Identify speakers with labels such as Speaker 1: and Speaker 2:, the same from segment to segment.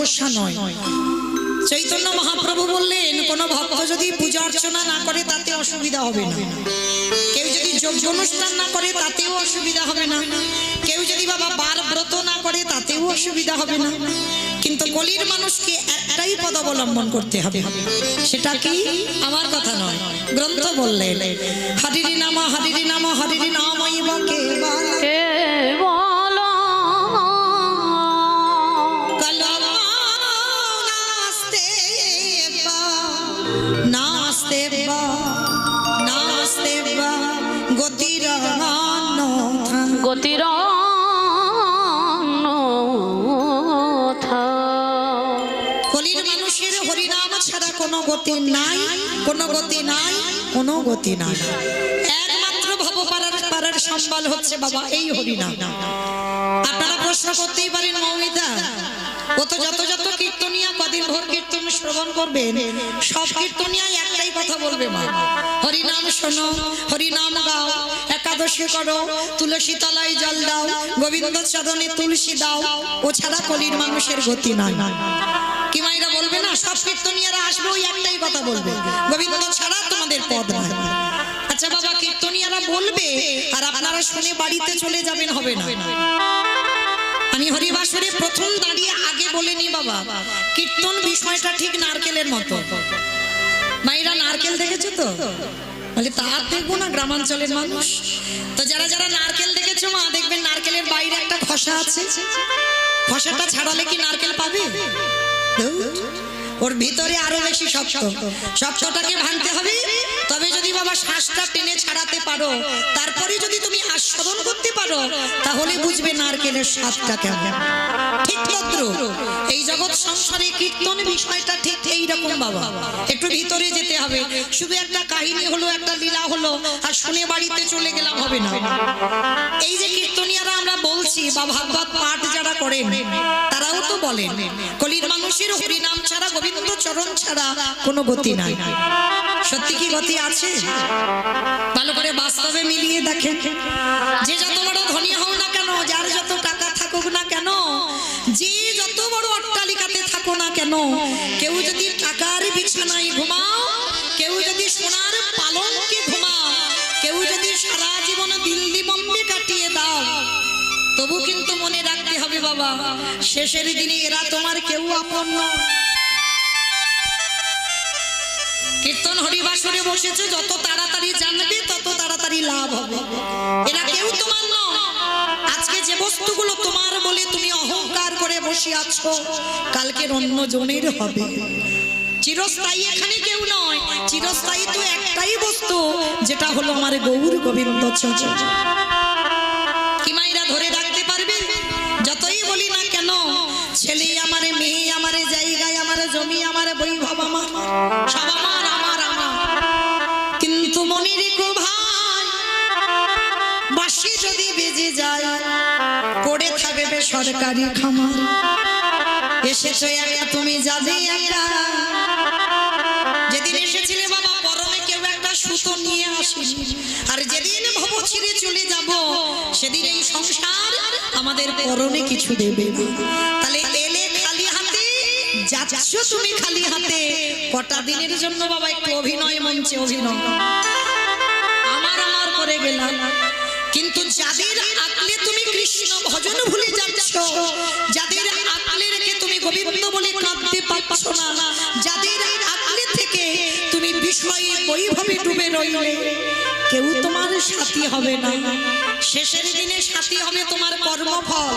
Speaker 1: পোষা নয়। চৈতন্য মহাপ্রভু বললেন কোন ভক্ত যদি পূজা অর্চনা না করে তাতে অসুবিধা হবে না, কেউ যদি যজ্ঞ অনুষ্ঠান না করে তাতেও অসুবিধা হবে না, কেউ যদি বাবা বার ব্রত না করে তাতেও অসুবিধা হবে না, কিন্তু কলির মানুষকে একটাই পদ অবলম্বন করতে হবে। সেটা কি? আমার কথা নয়, গ্রন্থ বললেন হরিরি নাম হরিরি নাম হরিরি নামই বকে
Speaker 2: গতির
Speaker 1: কলির মানুষের হরিনাম ছাড়া কোনো গতি নাই, কোনো গতি নাই, কোনো গতি নাই। একমাত্র ভব পারার সম্বল হচ্ছে বাবা এই হরিনাম। আপনারা প্রশ্ন করতেই পারেন মৌমিতা ও তো যত যত কীর্তনিয়া কদিন ভোর কীর্তন শ্রবণ করবেন, সব কীর্তনিয়া একটাই কথা বলবে মা, হরিনাম শোনো, হরিনাম গাও, একাদশী করো, তুলসী তলায় জল দাও, গোবিন্দ চরণে তুলসী দাও, ও ছাড়া কলির মানুষের গতি নাই। কি মাইরা বলবে না? সব কীর্তনিয়ারা আসবে ওই একটাই কথা বলবে, গোবিন্দ ছাড়া তোমাদের পদ নাই। আচ্ছা বাবা, কীর্তনিয়ারা বলবে আর আপনারা শুনে বাড়িতে চলে যাবেন, হবে না। আমি হরিবাসরে প্রথম দাঁড়িয়ে আগে বলে নি বাবা, কীর্তন বিষয়টা ঠিক নারকেলের মতো। মায়েরা নারকেল দেখেছো তো? বলে তার দেখবো না, গ্রামাঞ্চলের মানুষ তো যারা যারা নারকেল দেখেছো মা, দেখবেন নারকেলের বাইরে একটা খসা আছে, খসাটা ছাড়ালে কি নারকেল পাবে? ওর ভিতরে আরো বেশি শক্ত, শক্তটাকে ভাঙতে হবে। তবে যদি বাবা শ্বাসটা টেনে ছাড়াতে পারো, তারপরে যদি তুমি আস্বাদন করতে পারো, তাহলে বুঝবে নারকেলের স্বাদটা কেমন। ঠিক তদ্রূপ এই জগৎ সংসারে কীর্তন বিষয়টা ঠিক এইরকম বাবা, একটু ভিতরে যেতে হবে। শুধু একটা কাহিনী হলো, একটা লীলা হলো আর শুনে বাড়িতে চলে গেলাম, হবে না। এই যে কীর্তনিয়ারা আমরা বলছি বা ভাগবত পাঠ যারা করেন, তারাও তো বলেন কলির মানুষের হরিনাম ছাড়া, গোবিন্দ চরণ ছাড়া কোনো গতি নাই। সত্যি কি গতি আছে? ভালো করে বাস্তবে মিলিয়ে দেখেন। যে যত বড় ধনী হও না কেন, যার যত টাকা থাকুক না কেন, যে যত বড় অট্টালিকাতে থাকো না কেন, কেউ যদি টাকার বিছানায় ঘুমাও, কেউ যদি সোনার পালঙ্কে ঘুমাও, কেউ যদি সারা জীবন দিল্লি বোম্বে কাটিয়ে দাও, তবু কিন্তু মনে রাখতে হবে বাবা, শেষের দিনে এরা তোমার কেউ আপন নয়। কীর্তন হরিবাসরে বসেছে, যত তাড়াতাড়ি জানবে তত তাড়াতাড়ি লাভ হবে। এরা কেউ তোমার নয়। আজকে যে বস্তুগুলো তোমার বলে তুমি অহংকার করে বসে আছো, কালকের অন্য জনের হবে। চিরস্থায়ী এখানে কেউ নয়, চিরস্থায়ী তো একটাই বস্তু, যেটা হলো আমার গৌর গোবিন্দ চরণ। কি মাইরা ধরে রাখতে পারবে? যতই বলি না কেন, ছেলে আমারে, মেয়ে আমারে, জায়গায় আমার, জমি আমার, বৈভব আমার, সব আমার, আমার আমার। কিন্তু মনে রেখো ভাই, বাঁশি যদি বেজে যায়, পড়ে থাকবে সরকারি খামার। এসেছো একা, তুমি যাবে একা। যেদিন এসেছিলে বাবা, পরনে কেউ একটা সুতো নিয়ে আসেনি, আর যেদিন ভব ছিঁড়ে চলে যাব, সেদিন এই সংসার আমাদের পরনে কিছু দেবে। তাহলে এলে খালি হাতে, যাচ্ছ তুমি খালি হাতে। কটা দিনের জন্য বাবা একটু অভিনয় মঞ্চে অভিনয়, আমার আমার করে গেলাম। কিন্তু যাদের আকলে তুমি কৃষ্ণ ভজন ভুলে যাচ্ছ, যাদের আকলে রেখে তুমি গোবিন্দ বলে কাঁদতে পারছ না, যাদের আকলে থেকে তুমি বিষয়ে বৈভবে ডুবে রইলে, কেউ তোমার সাথী হবে না। শেষের দিনে সাথী হবে তোমার কর্মফল।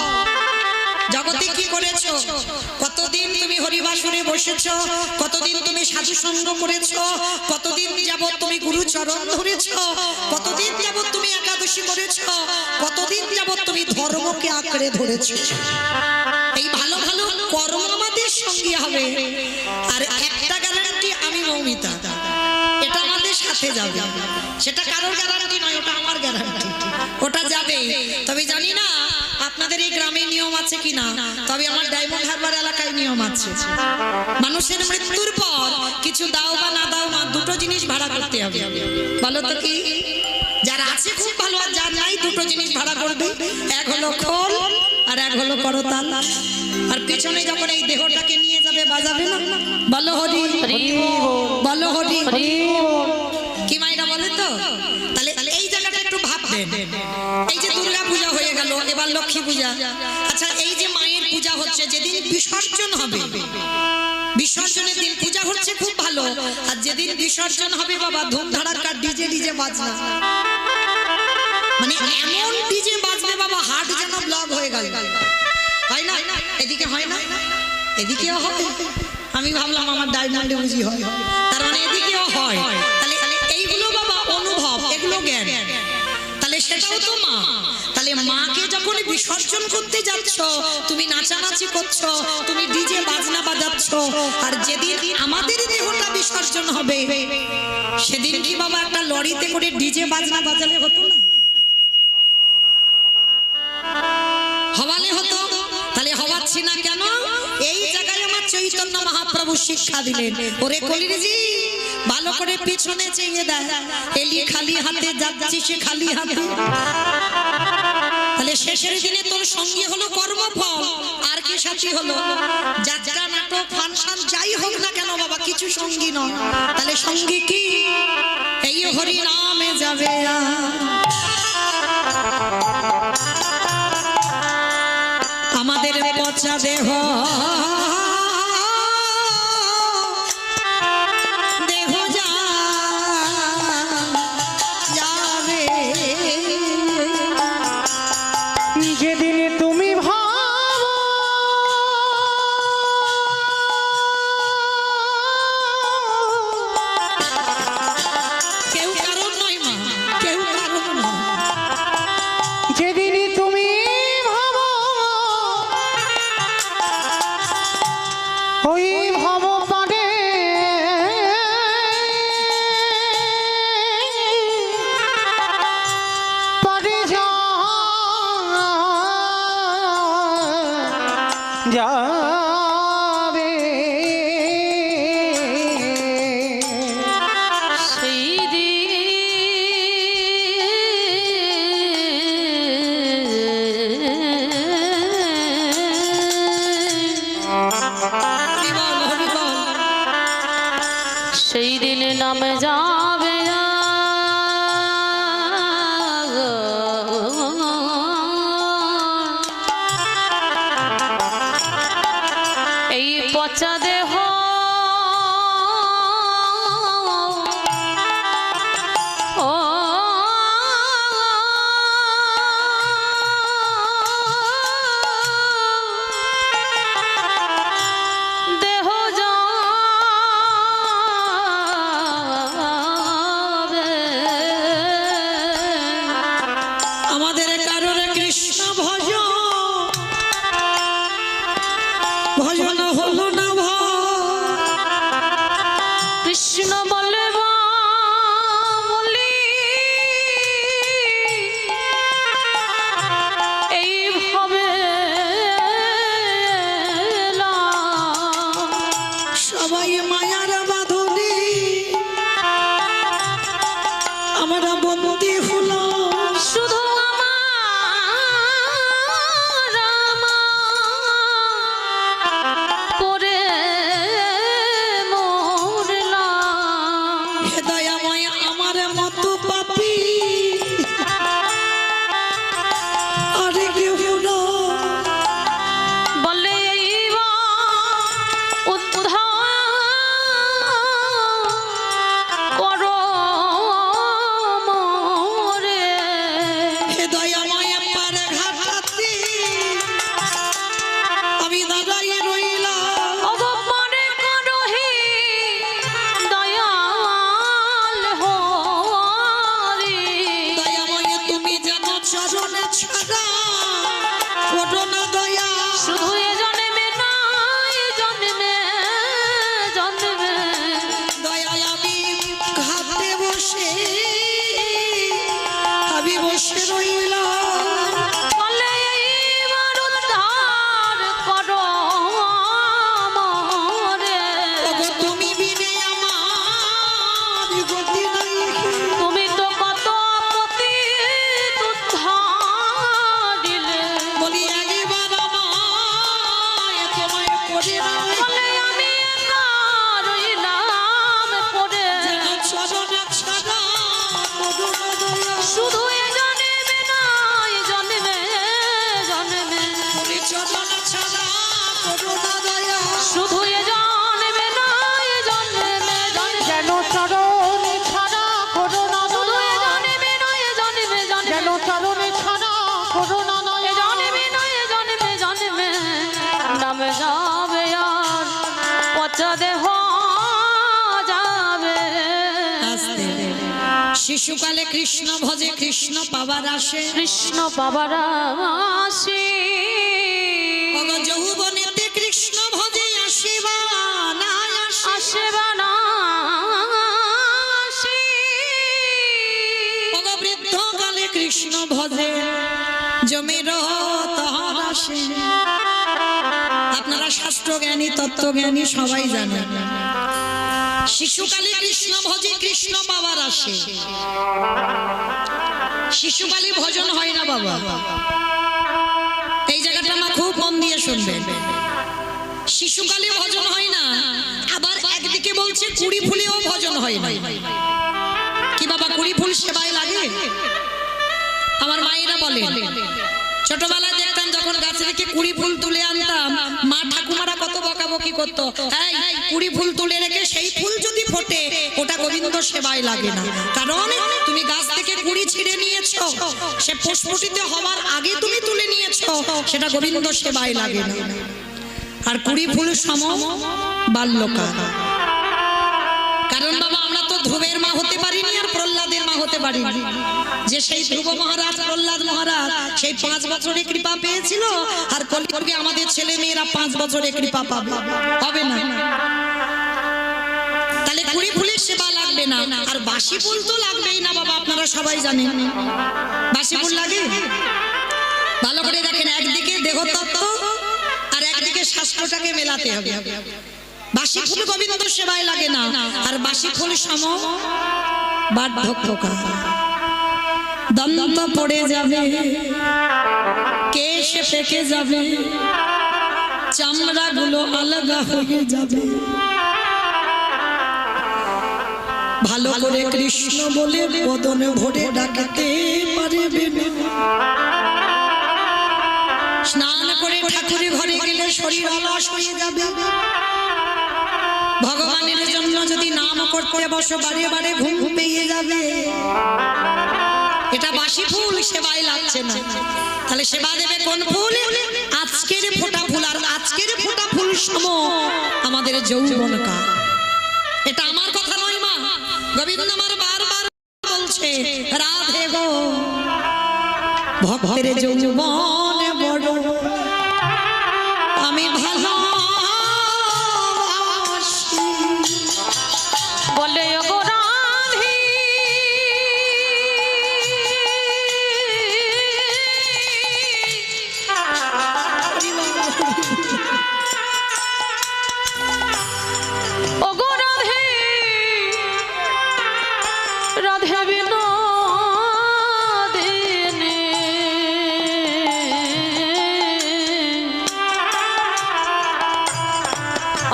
Speaker 1: জগতে কি করেছো? কতদিন তুমি হরিবাসরে বসেছো, কতদিন তুমি সাধু সঙ্গ করেছো, কতদিন যাবত তুমি গুরু চরণ ধরেছো, কতদিন যাবত তুমি একাদশী করেছো, কতদিন যাবত তুমি ধর্মকে আঁকড়ে ধরেছো। এই ভালো ভালো কর্ম আমাদের সঙ্গে হবে। আর একটা গ্যারান্টি, আমি মৌমিতা, এটা আমাদের সাথে যাবে। সেটা কারোর গ্যারান্টি নয়, ওটা আমার গ্যারান্টি, ওটা যাবে। তবে জানি না আপনাদের এই গ্রামে নিয়ম আছে কিনা, তবে আমার ডায়মন্ড হারবার এলাকায় নিয়ম আছে। মানুষের মৃত্যুর পর কিছু দাও বা না দাও মা, দুটো জিনিস ভাড়া করতে হবে। বলো তো কি? যারা আছে খুব ভালো, আর যার নাই দুটো জিনিস ভাড়া করবে। এক হলো খোল আর এক হলো করতাল। আর পেছনে যখন এই দেহটাকে নিয়ে যাবে বাজাবে না, বলো হরি বলো হরি। কি মাইরা বলে তো? তাহলে এই জায়গাটা একটু ভাববেন। এই যে দুর্গা পূজা হয়ে গেল, এবার লক্ষ্মী পূজা। আচ্ছা, এই যে মায়ের পূজা হচ্ছে, যেদিন বিসর্জন হবে, বিসর্জনের দিন পূজা হচ্ছে খুব ভালো, আর যেদিন বিসর্জন হবে বাবা ধুমধাড়াক্কা ডিজে ডিজে বাজনা, মানে এমন ডিজে বাজবে বাবা হাট যেন ব্লক হয়ে গেল। হয় না? এদিকে হয় না? এদিকেও হয়। আমি ভাবলাম আমার ডায়মন্ডে বুঝি হয়, তার মানে এদিকেও হয়। তাহলে এইগুলো বাবা অনুভব, এগুলো জ্ঞান। তাহলে সেটাও তো মা। তাহলে মাকে যখন বিসর্জন করতে যাচ্ছ, তুমি নাচানাচি করছো, তুমি ডিজে বাজনা বাজাচ্ছ, আর যেদিন আমাদের দেহটা বিসর্জন হবে সেদিন কি বাবা একটা লরিতে করে ডিজে বাজনা বাজালে হতো না? হওয়ালে হতো। তাহলে হওয়াচ্ছি না কেন? এই জায়গায় আমার চৈতন্য মহাপ্রভু শিক্ষা দিলেন, ওরে কলিরজি ভালো করে পিছনে চেয়ে দেয়, এলি খালি হাতে যাচ্ছি সে খালি হাতে। তাহলে শেষের দিনে তোর সঙ্গী হলো কর্মফল, আর কি সাথী হলো? যাত্রা, নাটক, ফাংশন যাই হোক না কেন বাবা, কিছু সঙ্গী নয়। তাহলে সঙ্গী কি? এই হরি নামে যাবে। আমাদের পচা দেহ দেহ যাবে,
Speaker 3: যেদিন তুমি ভাবো
Speaker 1: কেউ কারণ নয় মা, কেউ কারণ নয়।
Speaker 3: যেদিন তুমি ভাবো ওই ভব পারে পারে যাবে,
Speaker 2: সেই সেই দিনে নামে যাবে এই পচা দেহ ও দেহ যাবে।
Speaker 1: আমাদের কারোর কৃষ্ণ ভজন হলো না
Speaker 2: কৃষ্ণ বলে বলি এইভাবে
Speaker 1: সবাই মায়ার বাঁধনে আমরা বন্দী হলো,
Speaker 2: শুধু আমার করে মরলাম।
Speaker 1: শিশুকালে কৃষ্ণ ভজে কৃষ্ণ পাবার আসে,
Speaker 2: কৃষ্ণ বাবার আসে
Speaker 1: অগ যৌবনেতে কৃষ্ণ ভজে আসিবা না আসে,
Speaker 2: আসে বা না আসে
Speaker 1: অগ বৃদ্ধকালে কৃষ্ণ ভজে জমের তহর আসে। আপনারা শাস্ত্র জ্ঞানী তত্ত্ব জ্ঞানী সবাই জানেন শিশুকালে কৃষ্ণ ভজে কৃষ্ণ পাবার আসে। শিশুকালে ভজন হয় না বাবা, এই জায়গাটা আমার খুব মন দিয়ে শুনবেন। শিশুকালে ভজন হয় না, আবার একদিকে বলছে কুড়ি ফুলেও ভজন হয় না। কি বাবা কুড়ি ফুল সেবায় লাগে? আমার মায়েরা বলে ছোটবেলায় দেখতাম যখন গাছ থেকে কুড়ি ফুল তুলে আনতাম, মা ঠাকুমারা কত বকাবকি করতো, এই কুড়ি ফুল তুলে রেখে সেই ফুল যদি ফোটে ওটা গোবিন্দ সেবায় লাগে না, কারণ তুমি গাছ থেকে কুড়ি ছিঁড়ে নিয়েছো, সে পুষ্পটিতে হওয়ার আগে তুমি তুলে নিয়েছো, সেটা গোবিন্দ সেবায় লাগে না। আর কুড়ি ফুল সম বাল্যকাল, কারণ বাবা আমরা তো ধ্রুবের মা হতে পারিনি আর প্রহ্লাদের মা হতে পারিনি, যে সেই ধ্রুব মহারাজ প্রহ্লাদ মহারাজ সেই 5 বছরে কৃপা পেয়েছিল, আর কলিযুগে আমাদের ছেলে মেয়েরা 5 বছরে কৃপা পাবে, হবে না। তাহলে কুড়ি ফুলের সেবা লাগবে না, আর বাসি ফুল তো লাগবেই না বাবা, আপনারা সবাই জানেন বাসি ফুল লাগে। ভালো করে দেখেন, একদিকে দেহতত্ত্ব আর একদিকে শাস্ত্রটাকে মেলাতে হবে। বাসি ফুল গোবিন্দ সেবায় লাগে না, আর বাসি ফুল সম বার্ধক্যকাল, দন্ত পড়ে যাবে, কেশ পেকে যাবে, চামড়া গুলো আলগা হয়ে যাবে, ভালো করে কৃষ্ণ বলে বদন ভরে ডাকতে পারবে না। স্নান করে ঠাকুরের ঘরে গেলে শরীর অলস হয়ে যাবে, ভগবানের জন্য যদি নাম করতে বসো বারে বারে ঘুম পেয়ে যাবে। এটা বাসি ফুল সেবায় লাগছে না, তাহলে সেবা দেবে কোন ফুল? আজকের ফোঁটা ফুল, আর আজকের ফোঁটা ফুল সম আমাদের যৌবনকাল। এটা আমার কথা নয় মা, গোবিন্দ আমার বারবার বলছে রাধে গো ভক্তের যৌবন বড় আমি ভালো
Speaker 2: বলে ওগো রাধে ওগো রাধে রাধে বিনোদিনী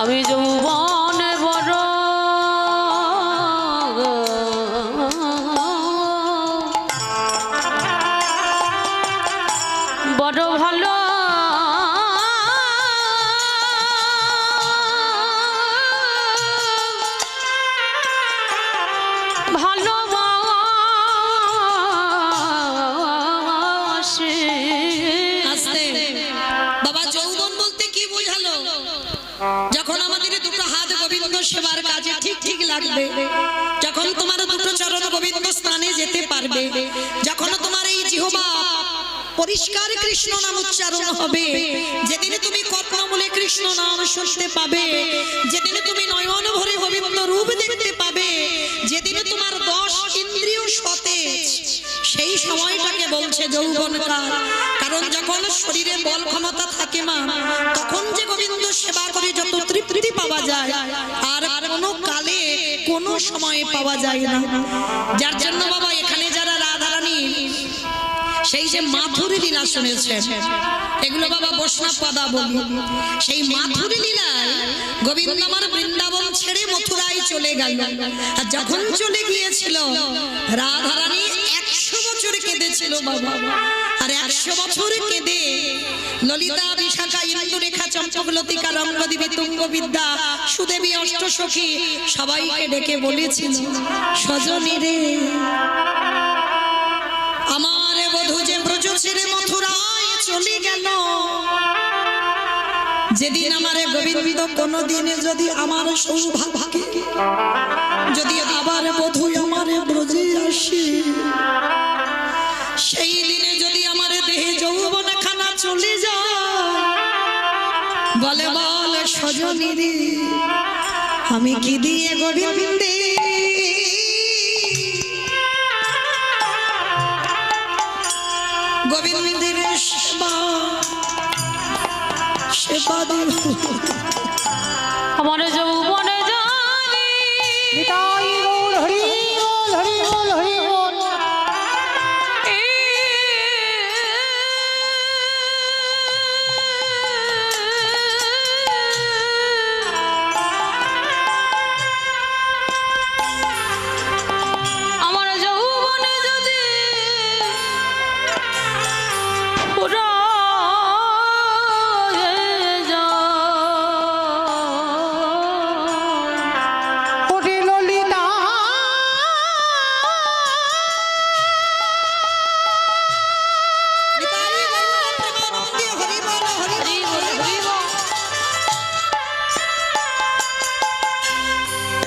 Speaker 2: আমি যৌবনে বড় বড় ভালো ভালোবাসি।
Speaker 1: আস্তে বাবা, যৌবন বলতে কি বোঝালো? যখন আমাদের দুটো হাত গোবিন্দ সেবার কাজে ঠিক ঠিক লাগবে, যখন তোমার দুটো চরণ গোবিন্দ স্থানে যেতে পারবে, যখন তোমার এই জিহ্বা পরিষ্কার কৃষ্ণ নাম উচ্চারণ হবে, যেদিন তুমি কর্ণমূলে কৃষ্ণ নাম শুনতে পাবে, যেদিন তুমি নয়ন ভরে গোবিন্দ রূপ দেখতে পাবে, যেদিন তোমার 10 ইন্দ্রিয় সতেজ, সেই সময়টাকে বলছে যৌবনকাল। কারণ যখন শরীরে বল ক্ষমতা থাকে মা, তখন যে গোবিন্দ সেবা করে যত তৃপ্তি পাওয়া যায় আর কোনো কালে কোনো সময়ে পাওয়া যায় না। যার জন্য বাবা এখানে যারা রাধারানী সেই যে মাথুরী লীলা শুনেছেন, এগুলো বাবা বৈষ্ণব পাদা বলি, সেই মাথুরী লীলায় গোবিন্দ আমার বৃন্দাবন ছেড়ে মথুরায় চলে গেল, আর যখন চলে গিয়েছিল রাধারানী 100 বছর কেঁদেছিল বাবা, আর 100 বছর কেঁদে ললিতা বিশাখা ইন্দুরেখা চম্পক লতিকা রঙ্গদেবী তুঙ্গবিদ্যা সুদেবী অষ্টসখী সবাইকে ডেকে বলেছিল, সজনী রে আমার বধূ যে ব্রজ ছেড়ে মথুরায় চলে গেল, যেদিন আমার গোবিন্দ কোনদিন যদি আমার সৌভাগ্যে যদি আবার বধূ আমার ব্রজে আসে, সজনী রে আমি কি দিয়ে গোবিন্দে গোবিন্দের সেবা দেব
Speaker 2: আমার যৌবনে জানি
Speaker 3: নিতাই গৌর হরি বল হরি বল হরি বল।
Speaker 2: আমার যৌবনে যদি
Speaker 3: ওরে ললিতা
Speaker 1: নিতাই গৌর প্রেমানন্দে হরি বল হরি বল হরি বল।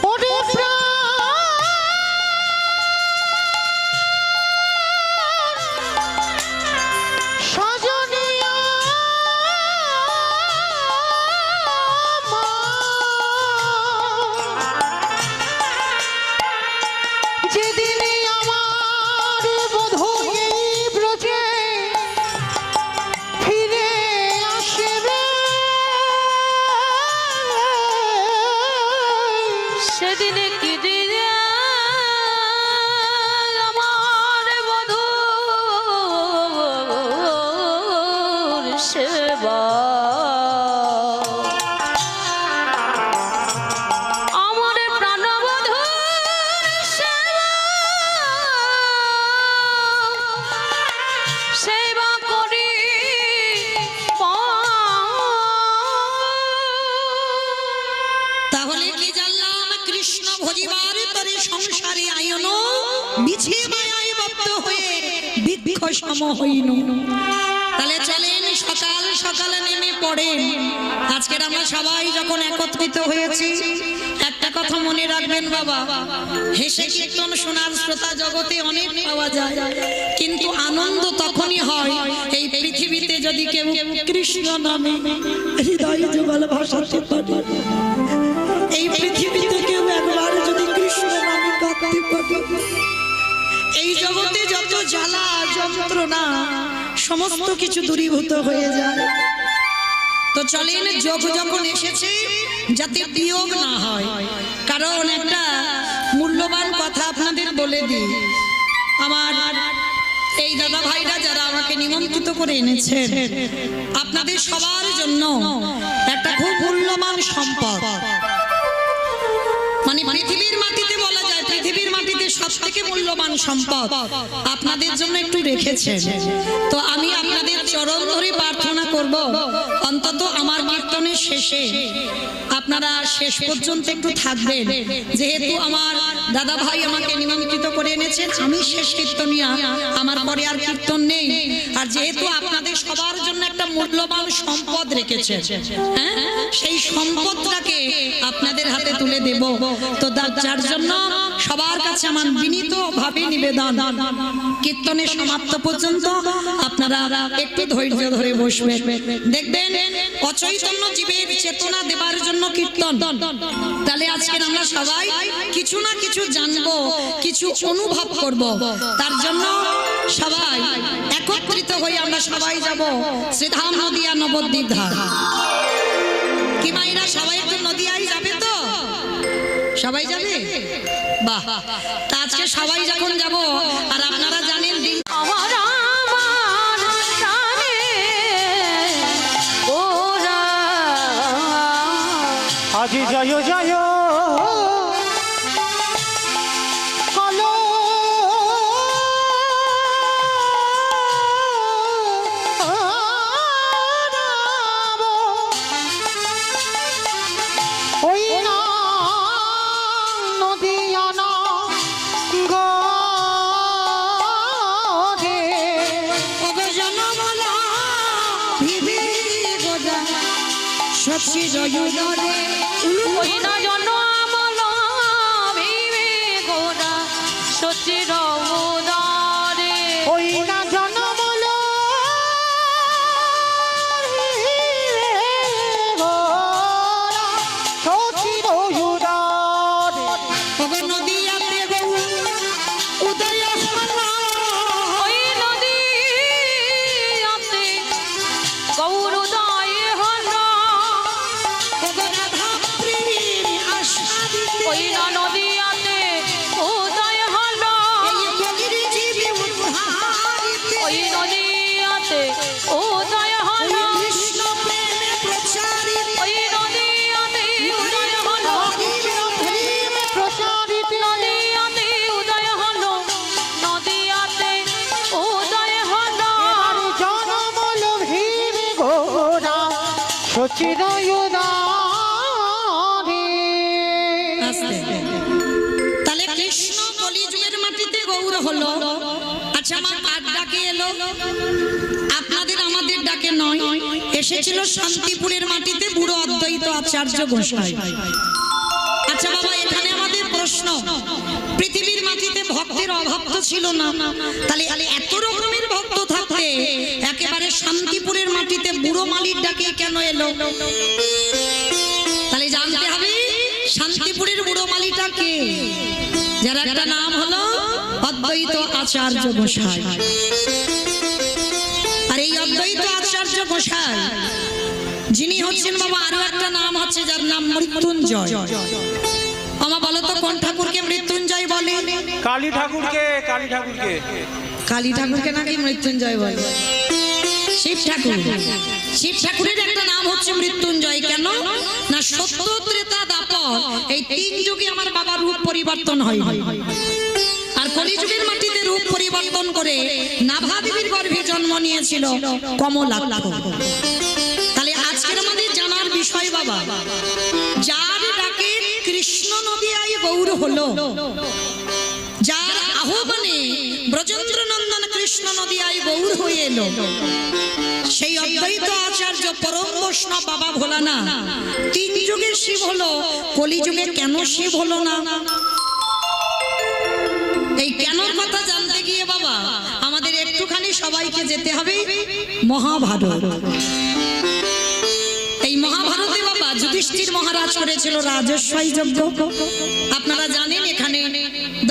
Speaker 3: ওরে প্রাণ সজনী যেদিন আমার বধূ এই ব্রজে ফিরে আসবে
Speaker 2: সেদিনে কি দিনে আমার বধূর সেবা আমার প্রাণবধূর সেবা করি
Speaker 1: তাহলে কি জানলাম কৃষ্ণ ভজিবার তরে সংসারে আয়ন বিছে মায়ায় বদ্ধ হয়ে বৃক্ষ সম হইন। তাহলে চলেন সকাল সকাল নেমে পড়েন। আজকের আমরা সবাই যখন একত্রিত হয়েছি একটা কথা মনে রাখবেন বাবা, হেসে কীর্তন শোনার শ্রোতা জগতে অনেক পাওয়া যায়, কিন্তু আনন্দ তখনই হয় এই পৃথিবীতে যদি কেউ কৃষ্ণ নামে হৃদয় যুগল ভাসাতে পারে। এই পৃথিবীতে কেউ একবার যদি কৃষ্ণ নামে কাঁদতে পারে, এই জগতে যত জ্বালা যন্ত্রণা সমস্ত কিছু দূরীভূত হয়ে যায়। তো চলেন যোগ যখন এসেছে যাতে বিয়োগ না হয়, কারণ একটা মূল্যবান কথা আপনাদের বলে দিই। আমার এই দাদা ভাইরা যারা আমাকে নিমন্ত্রিত করে এনেছেন, আপনাদের সবার জন্য একটা খুব মূল্যবান সম্পদ, মানে পৃথিবীর মাটিতে বলা যায় পৃথিবীর মাটিতে সব থেকে মূল্যবান সম্পদ আপনাদের জন্য একটু রেখেছেন। তো আমি আপনাদের চরণ ধরে প্রার্থনা করব, অন্তত আমার কীর্তনের শেষে আপনারা শেষ পর্যন্ত একটু থাকবেন। যেহেতু আমার দাদা ভাই আমাকে নিমন্ত্রিত করে এনেছেন, আমি শেষ কীর্তনিয়া, আমার পরে আর কীর্তন নেই। আর যেহেতু আপনাদের সবার জন্য একটা মূল্যবান সম্পদ রেখেছেন, হ্যাঁ, সেই সম্পদটাকে আপনাদের হাতে তুলে দেব। তো যার জন্য সবার কাছে আমার বিনীত ভাবে নিবেদন, কীর্তনের সমাপ্ত পর্যন্ত আপনারা একটু ধৈর্য ধরে বসবেন। দেখবেন অচৈতন্য জীবের চেতনা দেবার জন্য কীর্তন। তাহলে আজকে আমরা সবাই কিছু না কিছু জানবো, কিছু অনুভব করব। তার জন্য সবাই একত্রিত হয়ে আমরা সবাই যাব শ্রীধাম নদিয়া নবদ্বীপ ধাম। কি মাইরা সবাই একটু নদিয়ায় যাবে তো? সবাই যাবে? বাহ, তা আজকে সবাই যখন যাব, আর আপনারা জানেন দিন
Speaker 2: আমার আমার প্রাণে ওরা
Speaker 3: আজি জয় জয় হলো রাম। ওই না নদিয়া না গরে
Speaker 1: জনমলা ভিবি গোদা সচ্চি জয়ুদরে
Speaker 2: ওই না জন আমল ভিবে গোরা সচির উদরে
Speaker 3: ওই না জনমল
Speaker 1: গৌর হলো। আচ্ছা মা কার ডাকে এলো? আপনাদের আমাদের ডাকে নয়, এসেছিল শান্তিপুরের মাটিতে বুড়ো অদ্বৈত আচার্য গোসাই। আচ্ছা বাবা, এখানে আমাদের প্রশ্ন, পৃথিবীর মাটিতে ভক্তের অভাব তো ছিল না, তাহলে এত রকমের ভক্ত থাকতে একেবারে শান্তিপুরের মাটিতে বুড়ো মালির ডাকে কেন এলো? তাহলে জানতে হবে শান্তিপুরের বুড়ো মালিটা কে, যার একটা নাম হলো অদ্বৈত আচার্য গোসাই। আর এই অদ্বৈত আচার্য গোসাই যিনি হচ্ছেন বাবা, আরো একটা নাম হচ্ছে যার নাম মৃত্যুঞ্জয়। আমা বলো তো কোন ঠাকুরকে মৃত্যুঞ্জয় বলে?
Speaker 3: কালী ঠাকুরকে, কালী ঠাকুরকে।
Speaker 1: কালী ঠাকুরকে নাকি মৃত্যুঞ্জয় বলে? শিব ঠাকুর, শিব ঠাকুরের একটা নাম হচ্ছে মৃত্যুঞ্জয়। কেন না, সত্য ত্রেতা দাপর এই তিন যুগে আমার বাবার রূপ পরিবর্তন হয়, আর কলিযুগের মাটিতে রূপ পরিবর্তন করে নাভা দেবীর গর্ভে জন্ম নিয়েছিল কমলাক্ষ। তাহলে আজকের আমাদের জানার বিষয় বাবা, যার ডাকে কৃষ্ণ নদী আই গৌর হলো, যার আহ্বানে ব্রজেন্দ্র নন্দন কৃষ্ণ নদী আই গৌর হয়ে এলো, সেই অদ্বৈত আচার্য পরম বৈষ্ণব বাবা ভোলানা তিন যুগের শিব হলো, কলিযুগে কেন শিব হলো না? এই কেনর কথা জানতে গিয়ে বাবা আমাদের একটুখানি সবাইকে যেতে হবে মহাভারত। এই মহাভারতে বাবা যুধিষ্ঠির মহারাজ করেছিল রাজস্বই যজ্ঞ। আপনারা জানেন এখানে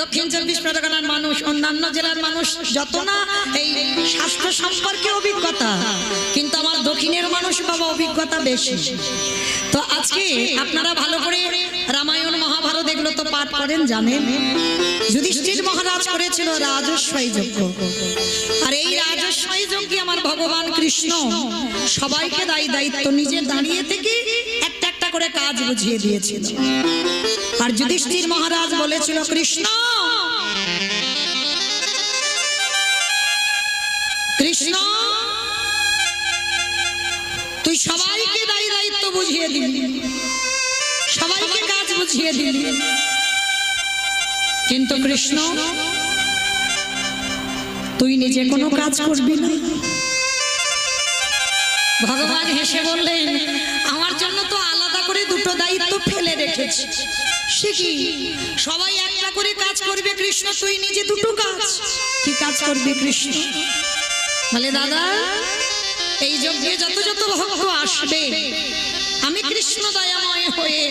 Speaker 1: দক্ষিণ 24 পরগনার মানুষ, অন্যান্য জেলার মানুষ যত না এই শাস্ত্র সম্পর্কে অভিজ্ঞতা, কিন্তু আমার দক্ষিণের মানুষ বাবা অভিজ্ঞতা বেশি। তো আজকে আপনারা ভালো করে রামায়ণ মহাভারত এগুলো তো পাঠ করেন, জানেন যুধিষ্ঠির মহারাজ করেছিল রাজস্বই যজ্ঞ। আর এই রাজস্বই যজ্ঞে আমার ভগবান কৃষ্ণ সবাইকে দায়িত্ব নিজে দাঁড়িয়ে থেকে একটা একটা করে কাজ বুঝিয়ে দিয়েছিল। আর যুধিষ্ঠির মহারাজ বলেছিল, কৃষ্ণ কৃষ্ণ তুই সবাইকে দায়িত্ব বুঝিয়ে দিলি, সবাইকে কাজ বুঝিয়ে দিলি, কিন্তু কৃষ্ণ তুই নিজে কোনো কাজ করবি না। ভগবান হেসে বললেন, আমার জন্য তো আলাদা করে দুটো দায়িত্ব ফেলে রেখেছি। সে কি? সবাই একটা করে কাজ করবে, কৃষ্ণ তুই নিজে দুটো কাজ। কি কাজ করবি কৃষ্ণ? বলে দাদা, এই যজ্ঞে যত যত ভক্ত আসবে আমি কৃষ্ণ দয়াময় হয়ে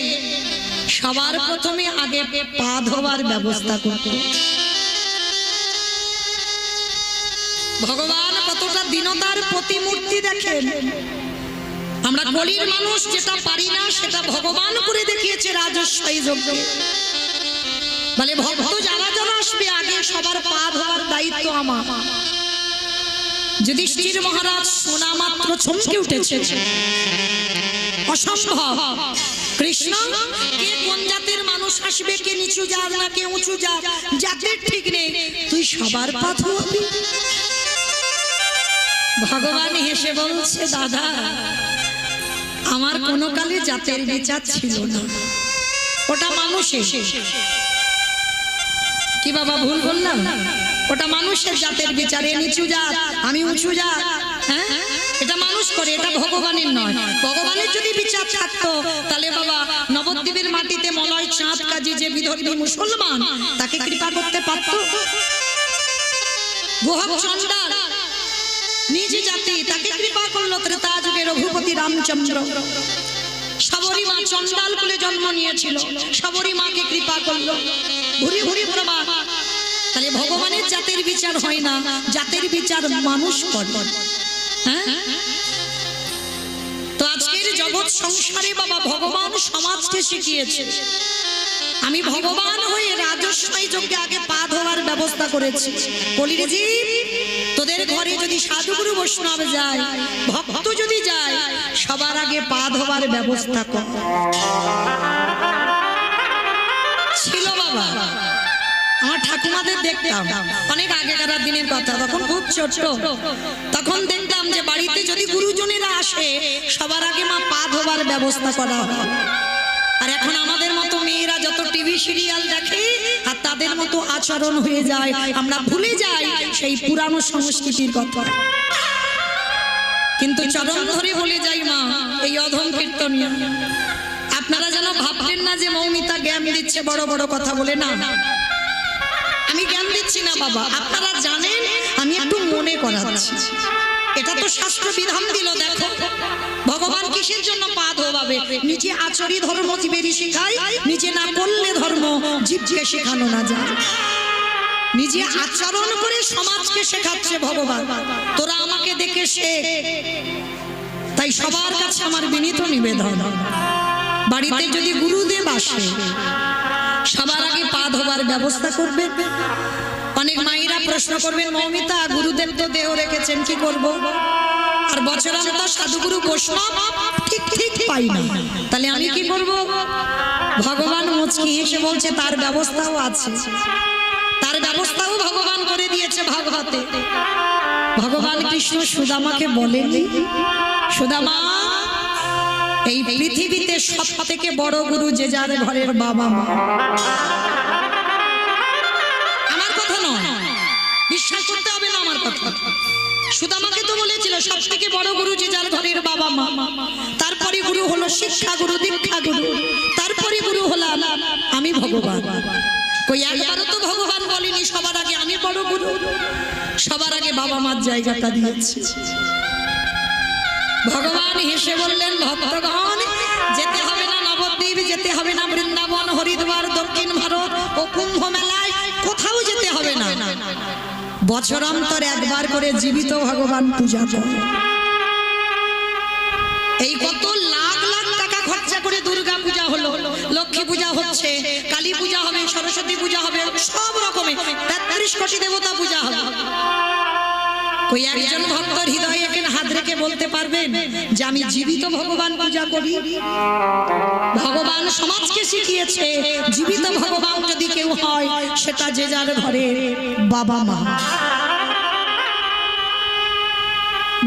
Speaker 1: সবার প্রথমে আগে পা ধোয়ার ব্যবস্থা করব। ভগবান কতটা দীনতার প্রতিমূর্তি দেখেন। আমরা কলির মানুষ যেটা পারি না সেটা ভগবান করে দেখিয়েছে রাজস্বই যজ্ঞে। বলে ভক্ত যারা যারা আসবে আগে সবার পা ধোয়ার দায়িত্ব আমার। যুধিষ্ঠির মহারাজ শোনা মাত্র চমকে উঠেছে, অসম্ভব। কৃষ্ণ কে কোন জাতের মানুষ আসবে, কে নিচু জাত না কে উঁচু জাত, জাতের ঠিক নেই, তুই সবার পা ধোয়াবি? ভগবান হেসে বলছে, দাদা আমার কোনো কালে জাতের বিচার ছিল না, ওটা মানুষের। কি বাবা ভুল বললাম? ওটা মানুষের জাতের বিচারে, নিচু জাত আমি উঁচু জাত, হ্যাঁ এটা মানুষ করে, এটা ভগবানের নয়। ভগবানের যদি বিচার থাকতো তাহলে বাবা নবদ্বীপের মাটিতে মলয় চাঁদ কাজী যে বিধর্মী মুসলমান তাকে কৃপা করতে পারত? গোহক চণ্ডাল নিজ জাতি তাকে কৃপা করলো ত্রেতা যুগে রঘুপতি রামচন্দ্র। শবরী মা চণ্ডাল কুলে জন্ম নিয়েছিল, শবরী মাকে কৃপা করলো, ভুরি ভুরি প্রমাণ। তাহলে ভগবানের জাতের বিচার হয় না, জাতের বিচার মানুষ করে। হ্যাঁ, তো আজকের জগৎ সংসারে বাবা ভগবান সমাজকে শিখিয়েছে। আমি ভগবান হয়ে রাজস্বই যজ্ঞে আগে পা ধোয়ার ব্যবস্থা করেছি। কলির জীব তোদের ঘরে যদি সাধুগুরু বৈষ্ণব যায়, ভক্ত যদি যায়, সবার আগে পা ধোয়ার ব্যবস্থা কর। ছিল বাবা, আমার ঠাকুমাদের দেখতাম অনেক আগেকার দিনের কথা, তখন খুব ছোট, তখন দেখতাম যে বাড়িতে যদি গুরুজনেরা আসে সবার আগে মা পা ধোবার ব্যবস্থা করা হয়। আর এখন আমাদের মতো মেয়েরা যত টিভি সিরিয়াল দেখে আর তাদের মতো আচরণ হয়ে যায়, আমরা ভুলে যাই সেই পুরানো সংস্কৃতির কথা। কিন্তু চরণ ধরে বলে যাই মা, এই অধম কীর্তনিয়া আপনারা যেন ভাববেন না যে মৌমিতা জ্ঞান দিচ্ছে বড় বড় কথা বলে। না, আমি জ্ঞান দিচ্ছি না বাবা, আপনারা জানেন, আমি একটু মনে করাচ্ছি। এটা তো শাস্ত্র বিধান দিল। দেখো ভগবান কিসের জন্য পা ধোবাবে? নিজে আচরি ধর্ম জীবেরই শেখায়, নিজে না করলে ধর্ম জীবকে শেখানো না যায়। নিজে আচরণ করে সমাজকে শেখাচ্ছে ভগবান, তোরা আমাকে দেখে শেখ। তাই সবার কাছে আমার বিনীত নিবেদন, বাড়িতে যদি গুরুদেব আসে সবার আগে পা ধোবার ব্যবস্থা করবে। অনেক মায়েরা প্রশ্ন করবেন, মৌমিতা গুরুদেব তো দেহ রেখেছেন, কি করব? আর বছরান্তর সাধুগুরু বৈষ্ণব ঠিক ঠিক পাই না, তাহলে আমি কি করব? ভগবান মুচকি এসে বলছে তার ব্যবস্থাও আছে, তার ব্যবস্থাও ভগবান করে দিয়েছে ভাগবতে। ভগবান কৃষ্ণ সুদামাকে বলেনি, সুদামা এই পৃথিবীতে সব থেকে বড় গুরু যে যার ঘরের বাবা মা। আমার কথা নয়, বিশ্বাস করতে হবে না আমার কথা। সুদামাকে তো বলেছিল সব থেকে বড় গুরু যে যার ঘরের বাবা মা, তারপরে গুরু হলো শিক্ষা গুরু, দীক্ষা গুরু, তারপরে গুরু হলাম আমি ভগবান। কই একবারও তো ভগবান বলেনি সবার আগে আমি বড় গুরু, সবার আগে বাবা মার জায়গাটা দিয়েছি। ভগবান হেসে বললেন, ভক্তগণ যেতে হবে না নবদ্বীপ, যেতে হবে না বৃন্দাবন, হরিদ্বার, দক্ষিণ ভারত ও কুম্ভ মেলায়, কোথাও যেতে হবে না। বছরান্তর একবার করে জীবিত ভগবান পূজা করো। এই কত লাখ লাখ টাকা খরচা করে দুর্গা পূজা হলো, লক্ষ্মী পূজা হচ্ছে, কালী পূজা হবে, সরস্বতী পূজা হবে, সব রকমের 33 কোটি দেবতা পূজা হবে। কই একজন ভক্তর হৃদয়ে এখানে হাত রেখে বলতে পারবেন যে আমি জীবিত ভগবান পূজা করি? ভগবান সমাজকে শিখিয়েছে জীবিত ভগবান যদি কেউ হয় সেটা যে যার ঘরের বাবা মা।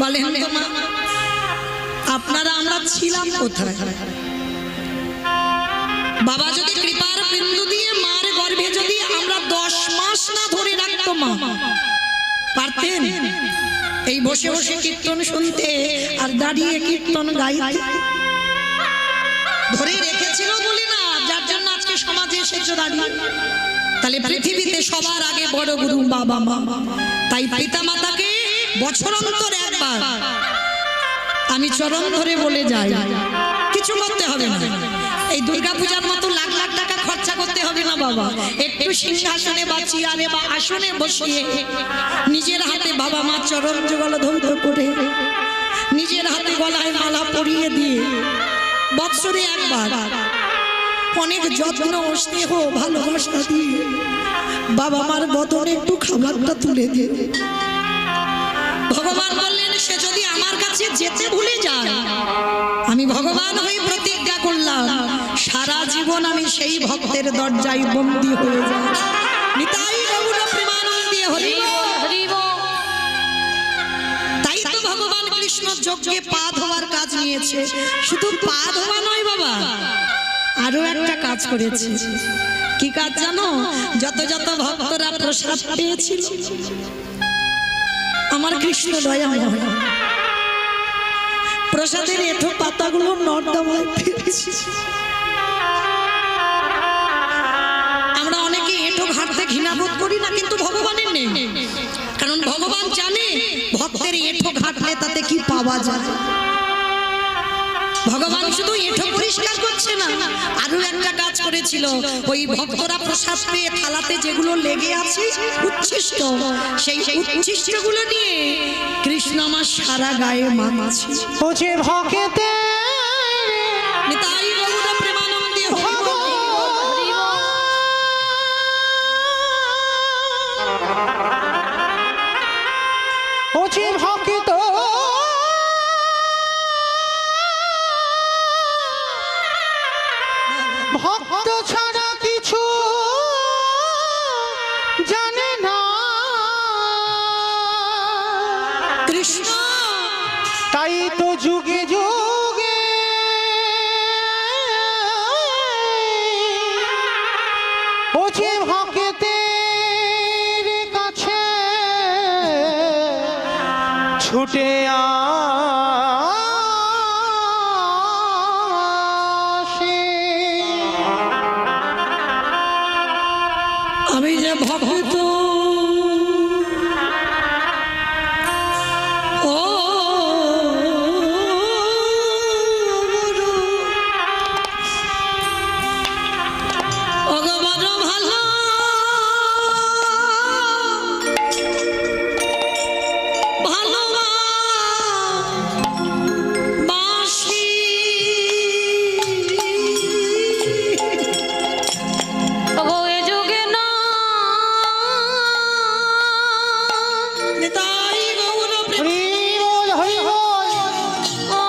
Speaker 1: বলেন তো মা, আপনারা আমরা ছিলাম কোথায়? বাবা যদি কৃপার বিন্দু দিয়ে মার গর্ভে যদি আমরা 10 মাস না ধরে রাখতো মা, পারতেন এই বসে বসে কীর্তন শুনতে আর দাঁড়িয়ে কীর্তন গাইতে? ধরে রেখেছিল বলি না, যার জন্য আজকে সমাজে এসেছো দাঁড়িয়ে। তাহলে পৃথিবীতে সবার আগে বড় গুরু বাবা মা। তাই পিতা মাতাকে বছরান্তর একবার আমি চরণ ধরে বলে যাই, কিছু করতে হবে না। এই দুর্গা পূজার মতো লাখ লাখ টাকা খরচা করতে হবে না বাবা। একটু সিংহাসনে বা চেয়ারে বা আসনে বসিয়ে নিজের হাতে বাবা মা চরণ যুগল ধৌত করে, নিজের হাতে গলায় মালা পরিয়ে দিয়ে বৎসরে একবার অনেক যত্ন ও স্নেহ ভালোবাসা দিয়ে বাবা মার বদনে একটু খাবারটা তুলে দিয়ে। ভগবান বললেন সে যদি আমার কাছে যেতে ভুলে যায়, আমি ভগবান হয়ে প্রতিজ্ঞা করলাম সারা জীবন আমি সেই ভক্তের দরজায় বন্দী হয়ে যাই। নিতাই গৌর প্রেমানন্দে হরি
Speaker 2: হরি বল।
Speaker 1: তাই তো ভগবান কৃষ্ণ যজ্ঞে পা ধোয়ার কাজ নিয়েছে। শুধু পা ধোয়া নয় বাবা, আরো একটা কাজ করেছে। কি কাজ জানো? যত যত ভক্তরা প্রসাদ পেয়েছিল আমার কৃষ্ণ দয়াময়, প্রসাদের এঁঠো পাতাগুলো নর্দমায় ফেলেছি। আমরা অনেকে এঁঠো ঘাটতে ঘৃণাবোধ করি না, কিন্তু ভগবানের নেই। কারণ ভগবান জানে ভক্তের এঁঠো ঘাটলে তাতে কি পাওয়া যায়। ভগবান শুধু এঁঠো পরিষ্কার করছে না, আরো একটা কাজ করেছিল। ওই ভক্তরা প্রসাদ পেয়ে থালাতে যেগুলো লেগে আছে উচ্ছিষ্ট, সেই উচ্ছিষ্টগুলো নিয়ে কৃষ্ণ আমার সারা গায়ে মাখাচ্ছে।
Speaker 3: ও যে ভক্তে
Speaker 1: নিতাই গৌর প্রেমানন্দে হরি বল।
Speaker 3: ও যে ভক্ত ভক্ত ছাড়া কিছু জানে না
Speaker 1: কৃষ্ণ,
Speaker 3: তাই তো যুগে যুগে ছুটে আসে
Speaker 1: আমি যে ভক্ত ও ভগবান ভালো ভালোবাসি
Speaker 2: ওগো এ যুগে না
Speaker 1: নিতাই গৌর প্রেম
Speaker 3: হরি বল হরি বল
Speaker 2: ও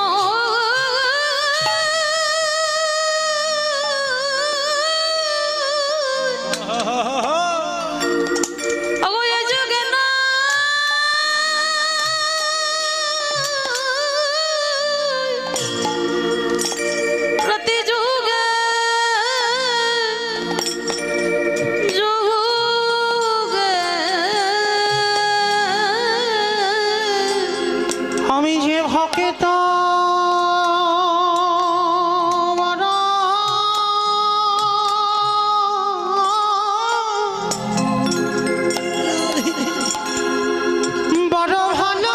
Speaker 2: ওগো এ যুগে না প্রতি যুগে যুগে
Speaker 3: আমি যে ভক্ত বড় ভালো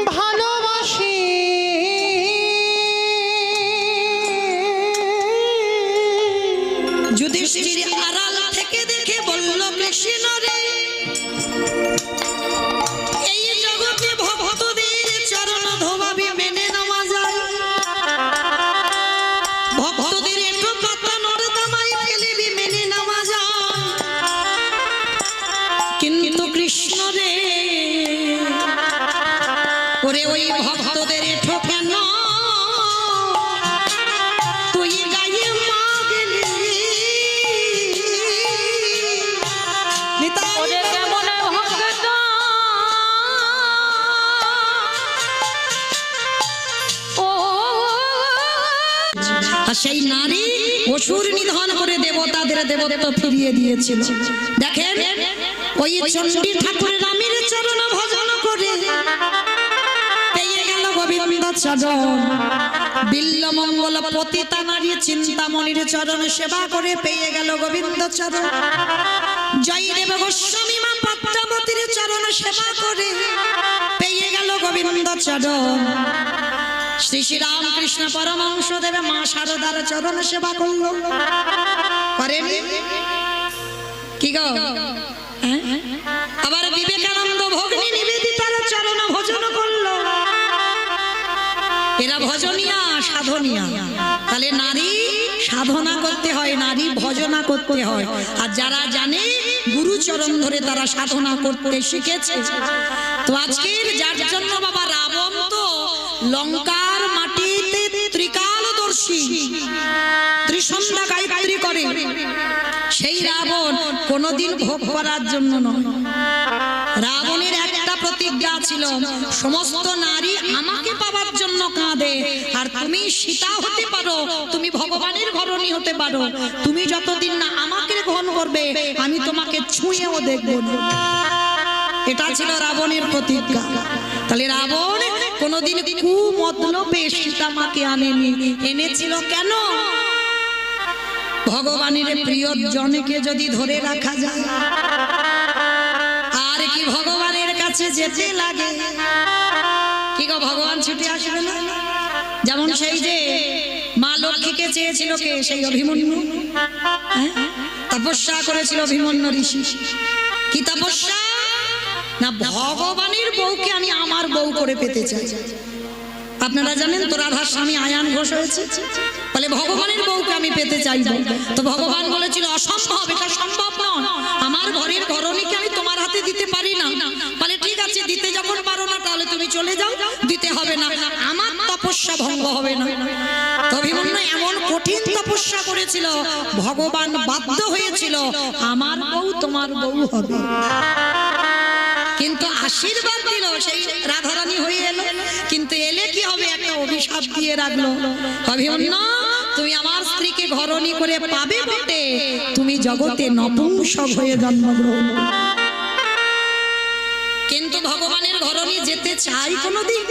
Speaker 3: ভালোবাসি
Speaker 1: যুধিষ্ঠির আড়াল থেকে দেখে বলল কৃষ্ণ রে এই জগতে ভক্তদের চরণ ধোবাবি মেনে নেওয়া যায় ভক্তদের একটু পাতা নর্দমায় ফেলেবি মেনে নেওয়া যায় কিন্তু কৃষ্ণ রে ওরে ওই ভক্তদের এঠো কেন তুই গায়ে মা গেলি নিতাই
Speaker 2: ওরে কেমন ভক্ত ও
Speaker 1: আর সেই নারী অসুর নিধন করে দেবতাদের দেবত্ব ফিরিয়ে দিয়েছিল দেখেন ওই চণ্ডী ঠাকুর রামের চরণ ভজন করে পেয়ে গেল গোবিন্দ চরণ বিল্ল মঙ্গল পতিতা নারী চিন্তামণির চরণ সেবা করে পেয়ে গেল গোবিন্দ চরণ জয়দেব গোস্বামী মা পদ্মাবতীর চরণ সেবা করে পেয়ে গেল গোবিন্দ চরণ শ্রী শ্রী রামকৃষ্ণ পরমহংস দেবে মা শারদার চরণ সেবা করলো করেন কি গো হ্যাঁ? আবার বিবেকানন্দ ভগ্নী নিবেদিতার চরণ ভজন করলো এরা ভজনিয়া সাধনিয়া তাহলে নারী সাধনা করতে হয় নারী ভজনা করতে হয় আর যারা জানে গুরুচরণ ধরে তারা সাধনা করতে শিখেছে তো আজকের যার জন্য বাবা রাবণ তো লঙ্কার মাটিতে ত্রিকালদর্শী ত্রিসন্ধ্যা গায়ত্রী করে সেই রাবণ কোনোদিন ভোগ করার জন্য নয় রাবণের একটা প্রতিজ্ঞা ছিল সমস্ত নারী আমাকে পাওয়ার জন্য কাঁদে আর তুমি সীতা হতে পারো তুমি ভগবানের ঘরণী হতে পারো তুমি যতদিন না আমাকে গ্রহণ করবে আমি তোমাকে ছুঁয়েও দেখবো না এটা ছিল রাবণের প্রতিজ্ঞা তাহলে রাবণ কোনোদিন কুমতলবে সীতা মাকে আনেনি এনেছিল কেন ভগবানের প্রিয় জনকে যদি ধরে রাখা যায় আর কি ভগবানের কাছে যেতে লাগে কি গো ভগবান ছুটে আসবে না যেমন সেই যে মা লক্ষ্মীকে চেয়েছিল কে সেই অভিমন্যু হ্যাঁ? তপস্যা করেছিল অভিমন্যু ঋষি কি তপস্যা না ভগবানের বউকে আমি আমার বউ করে পেতে চাই আপনারা জানেন তো রাধার স্বামী আয়ান ঘোষ হয়েছে বলে ভগবানের বউকে আমি পেতে চাইব তো ভগবান বলেছিল অসম্ভব এটা সম্ভব নয় আমার ঘরের ঘরণীকে আমি তোমার হাতে দিতে পারি না বলে ঠিক আছে দিতে যখন পারো না তাহলে তুমি চলে যাও দিতে হবে না আমার তপস্যা ভঙ্গ হবে না তো অভিমন্যু এমন কঠিন তপস্যা করেছিল ভগবান বাধ্য হয়েছিল আমার বউ তোমার বউ হবে কিন্তু আশীর্বাদ দিল সেই রাধারানী হয়ে এলো কিন্তু এলে কি হবে একটা অভিশাপ দিয়ে রাখলো অভিমন্যু তুমি আমার স্ত্রীকে ঘরণী করে পাবে বটে, তুমি জগতে নপুংসক হয়ে জন্মগ্রহণ। কিন্তু ভগবানের ঘরণী যেতে চাই কোনোদিন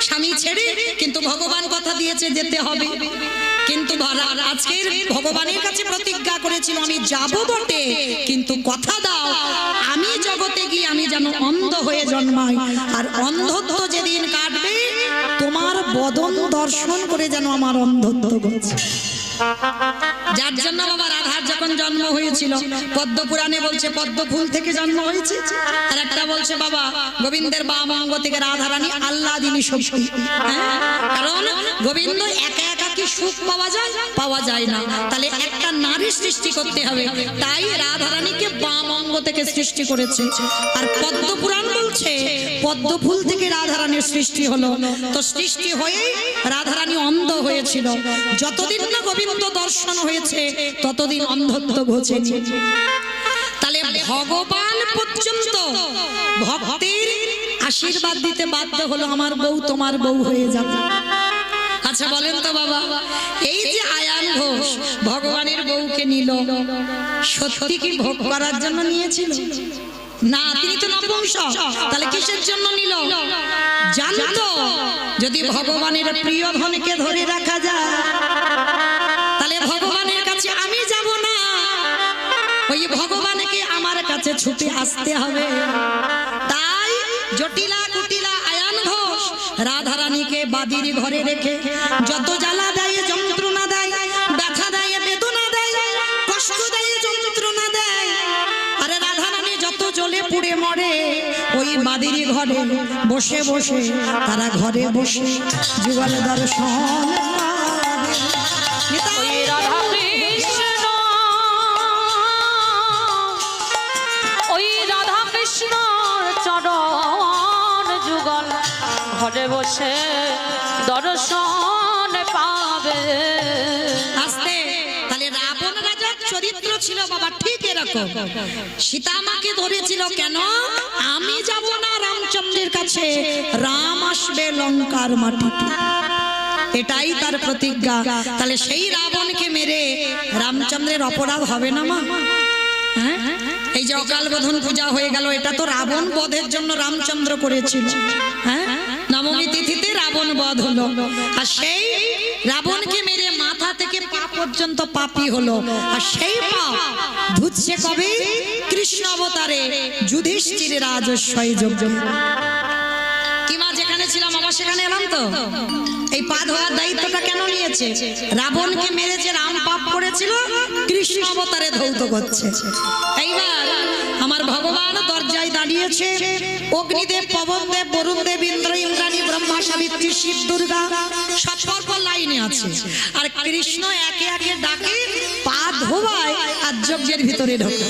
Speaker 1: স্বামী ছেড়ে, কিন্তু ভগবান কথা দিয়েছে যেতে হবে। কিন্তু আজকের ভগবানের কাছে প্রতিজ্ঞা করেছিল আমি যাব বটে, কিন্তু কথা দাও আমি জগতে গিয়ে আমি যেন অন্ধ হয়ে জন্মাই, আর অন্ধত্ব যেদিন কাটবে তোমার বদন দর্শন করে যেন আমার অন্ধত্ব ঘটে। যার জন্য বাবা রাধার যখন জন্ম হয়েছিল পদ্ম পুরাণে বলছে পদ্ম ফুল থেকে জন্ম হয়েছে, আর একটা বলছে বাবা গোবিন্দের বাম অঙ্গ থেকে রাধারানী আহ্লাদিনী শক্তি। কারণ গোবিন্দ একা একা কি সুখ পাওয়া যায় না, তাহলে একটা নারী সৃষ্টি করতে হবে, তাই রাধারানীকে বাম অঙ্গ থেকে সৃষ্টি করেছে। আর পদ্ম পুরাণ বলছে পদ্ম ফুল থেকে রাধারানীর সৃষ্টি হলো, তো সৃষ্টি হয়ে রাধারানী অন্ধ হয়েছিল। যতদিন না গোবিন্দ দর্শন হয়েছে ততদিন অন্ধত্ব ঘটেনি। তাহলে ভগবান পর্যন্ত ভক্তের আশীর্বাদ দিতে বাধ্য হলো আমার বউ তোমার বউ হয়ে যাবে। আচ্ছা বলেন তো বাবা, এই যে আয়ান ঘোষ ভগবানের বউকে নিল, সত্যি কি ভোগ করার জন্য নিয়েছিল? না, তিনি তো নপুংসক, তাহলে কিসের জন্য নিল? জানতো যদি ভগবানের প্রিয় ধনকে ধরে রাখা যায় তাহলে ভগবানের কাছে আমি যাব না, ওই ভগবানকে আমার কাছে ছুটে আসতে হবে। তাই জটিলা কুটিলা আয়ান ঘোষ রাধারানীকে বাদির ঘরে রেখে যত জ্বালা দেয় যন্ত্রণা দেয়, ব্যথা দেয় বেদনা দেয়, কষ্ট দেয় যন্ত্রণা দেয়, আরে রাধারানী যত জ্বলে পুড়ে মরে ওই বাদির ঘরে বসে বসে তারা ঘরে বসে যুগল দর্শন
Speaker 2: ওই রাধা কৃষ্ণ, ওই রাধা কৃষ্ণর চরণ যুগল ঘরে বসে দর্শন পাবে।
Speaker 1: আসতে তাহলে রাবণ রাজার চরিত্র ছিল বাবা ঠিক এরকম। সীতা মাকে ধরেছিল কেন? আমি যাব না রামচন্দ্রের কাছে, রাম আসবে লঙ্কার মাটিতে, এটাই তার প্রতিজ্ঞা। তাহলে সেই রাবণকে মেরে রামচন্দ্রের অপরাধ হবে না মা? হ্যাঁ, এই যে অকাল বোধন পূজা হয়ে গেল, এটা তো রাবণ বধের জন্য রামচন্দ্র করেছিল। হ্যাঁ, নবমী তিথিতে রাবণ বধ হলো, আর সেই রাবণকে মেরে মাথা থেকে পা পর্যন্ত পাপী হলো, আর সেই পাপ ধুচ্ছে কবে? কৃষ্ণ অবতারে যুধিষ্ঠির রাজস্বই যোগ্য। কি মা, যেখানে ছিলাম আবার সেখানে এলাম তো। এই পা ধোয়ার দায়িত্বটা কেন নিয়েছে? রাবণকে মেরে যে রাম পাপ করেছিল কৃষ্ণ অবতারে ধৌত করছে। এইবার আমার ভগবান দরজায় দাঁড়িয়েছে, অগ্নিদেব, পবনদেব, বরুণদেব, ইন্দ্র, ইন্দ্রাণী, ব্রহ্মা, সাবিত্রী, শিব, দুর্গা সব পরপর লাইনে আছে, আর কৃষ্ণ একে একে ডাকে পা ধোয়ায় আর যজ্ঞের ভিতরে ঢোকে।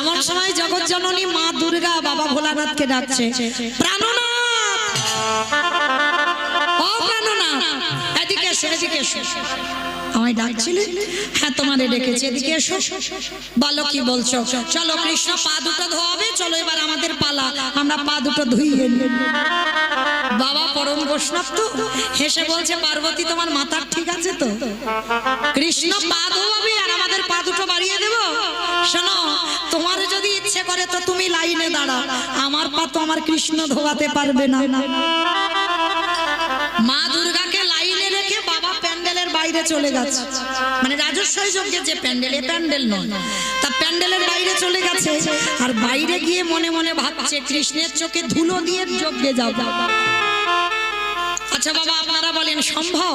Speaker 1: এমন সময় জগৎ জননী মা দুর্গা বাবা ভোলানাথকে ডাকছে, প্রাণনাথ, ও প্রাণনাথ, এদিকে এসো, এদিকে এসো। আমায় ডাকছিলে? হ্যাঁ তোমারে ডেকেছি, এদিকে এসো। বলো কি বলছো? চলো কৃষ্ণ পা দুটো ধোয়াবে, চলো এবার আমাদের পালা, আমরা পা দুটো ধুইয়ে নিই। বাবা পরম বৈষ্ণব তো হেসে বলছে, পার্বতী তোমার মাথা ঠিক আছে তো? কৃষ্ণ পা ধোয়াবে আর আমাদের পা দুটো বাড়িয়ে দেব? শোনো, তোমার যদি ইচ্ছে করে তো তুমি লাইনে দাঁড়াও, আমার পা তো আমার কৃষ্ণ ধোয়াতে পারবে না। মা দুর্গাকে লাইনে রেখে বাবা প্যান্ডেলের বাইরে চলে গেছে, মানে রাজস্বই যজ্ঞের যে প্যান্ডেল, এ প্যান্ডেল নয়, তা প্যান্ডেলের বাইরে চলে গেছে, আর বাইরে গিয়ে মনে মনে ভাবছে কৃষ্ণের চোখে ধুলো দিয়ে যজ্ঞে যাও। আচ্ছা বাবা আপনারা বলেন সম্ভব?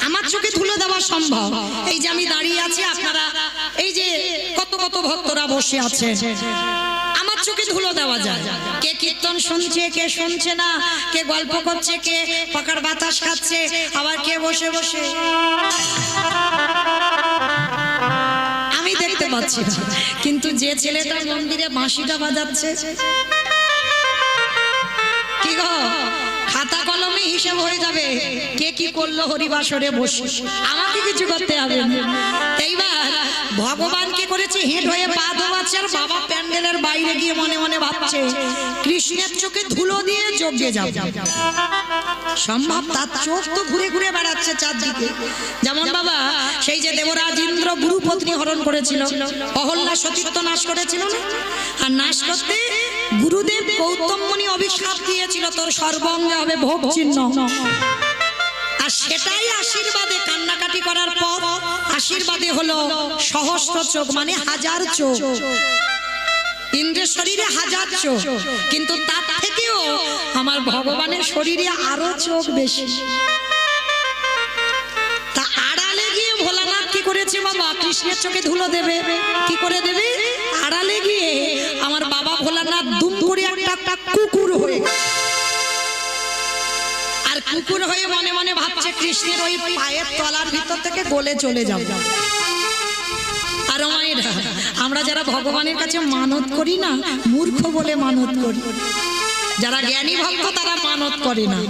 Speaker 1: আমার চোখে ধুলো দেওয়া সম্ভব? এই যে আমি দাঁড়িয়ে আছি, আপনারা এই যে কত কত ভক্তরা বসে আছে, আমার চোখে ধুলো দেওয়া যায়? কে কীর্তন শুনছে, কে শুনছে না, কে গল্প করছে, কে পাকার বাতাস খাচ্ছে, আবার কে বসে বসে আমি দেখতে পাচ্ছি না। কিন্তু যে ছেলেটা মন্দিরে বাঁশিটা বাজাচ্ছে, কি গো, খাতা কলমে হিসাব হয়ে যাবে কে কি করলো হরিবাসরে বসে, আমাকে কিছু করতে হবে না। এইবার ভগবান কি করেছে, হেঁট হয়ে পা ধোয়াচ্ছে আর বাবা প্যান্ডেলের বাইরে গিয়ে মনে মনে ভাবছে কৃষ্ণের চোখে ধুলো দিয়ে যজ্ঞে যাবে। সম্ভব? তার চোখ তো ঘুরে ঘুরে বেড়াচ্ছে চারদিকে। যেমন বাবা সেই যে দেবরাজ ইন্দ্র গুরুপত্নী হরণ করেছিল, অহল্যা সতীত্ব নাশ করেছিল না, আর নাশ করতে গুরুদেব গৌতম মুনি অভিশাপ দিয়েছিল তোর সর্বাঙ্গে হবে ভোগ চিহ্ন। আর সেটাই আশীর্বাদে কান্নাকাটি করার পর আশীর্বাদে হলো সহস্র চোখ, মানে হাজার চোখ। ইন্দ্রের শরীরে হাজার চোখ, কিন্তু তার থেকেও আমার ভগবানের শরীরে আরো চোখ বেশি। তা আড়ালে গিয়ে ভোলানাথ কি করেছে বাবা, কৃষ্ণের চোখে ধুলো দেবে, কি করে দেবে? আড়ালে গিয়ে আমার বাবা ভোলানাথ দুম করে একটা কুকুর হয়ে, আর কুকুর হয়ে মনে মনে ভাবছে কৃষ্ণের ওই পায়ের তলার ভিতর থেকে গলে চলে যাবে। আর মায়েরা, আমরা যারা ভগবানের কাছে মানত করি না, মূর্খ বলে মানত করি। যারা জ্ঞানী ভক্ত তারা মানত করে না,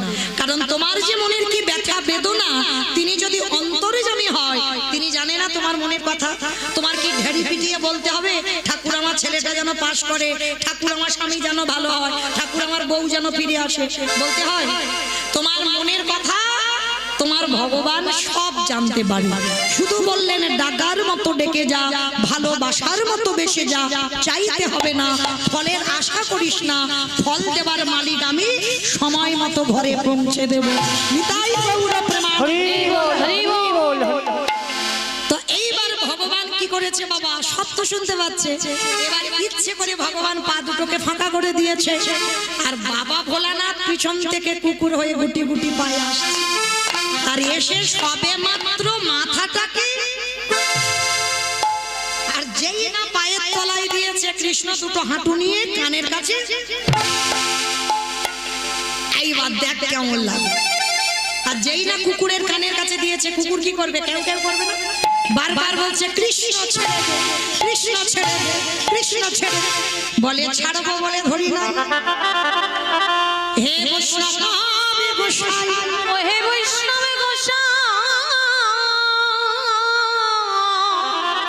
Speaker 1: কারণ তোমার যে মনের কি ব্যথা বেদনা, তিনি যদি অন্তর্যামী হয় তিনি জানে না তোমার মনের কথা। তোমার কি ঢেড়ি পিটিয়ে বলতে হবে ঠাকুর আমার ছেলেটা যেন পাশ করে, ঠাকুর আমার স্বামী যেন ভালো হয়, ঠাকুর আমার বউ যেন ফিরে আসে, বলতে হয়? তোমার মনের কথা তোমার ভগবান সব জানতে পারে। শুধু বললেন ডাকার মতো ডেকে যা, ভালোবাসার মতো বেসে যা, চাইতে হবে না, ফলের আশা করিস না, ফল দেবার মালিক আমি, সময় মতো ঘরে পৌঁছে দেব। নিতাই গৌর প্রেমানন্দ।
Speaker 3: হরি বল, হরি বল।
Speaker 1: তো এইবার ভগবান কি করেছে বাবা, সত্য শুনতে পাচ্ছে। এবার ইচ্ছে করে ভগবান পা দুটোকে ফাঁকা করে দিয়েছে, আর বাবা ভোলানাথ পিছন থেকে কুকুর হয়ে গুটি গুটি পায়ে আসছে। আর এসে সবে মাত্র মাথাটাকে, আর যেই না পায়ের তলায় দিয়েছে কৃষ্ণ দুটো হাঁটু নিয়ে কানের কাছে, এইবার দেখ কেমন লাগে। আর যেই না কুকুরের কানের কাছে দিয়েছে, কুকুর কি করবে? কেউ কেউ করবে না, বারবার বলছে কৃষ্ণ ছেড়ে দে, কৃষ্ণ ছেড়ে দে, কৃষ্ণ ছেড়ে দে। বলে ছাড়বো বলে ধরি না। হে বৈষ্ণব গোসাই,
Speaker 2: ও হে বৈষ্ণব গোসাই,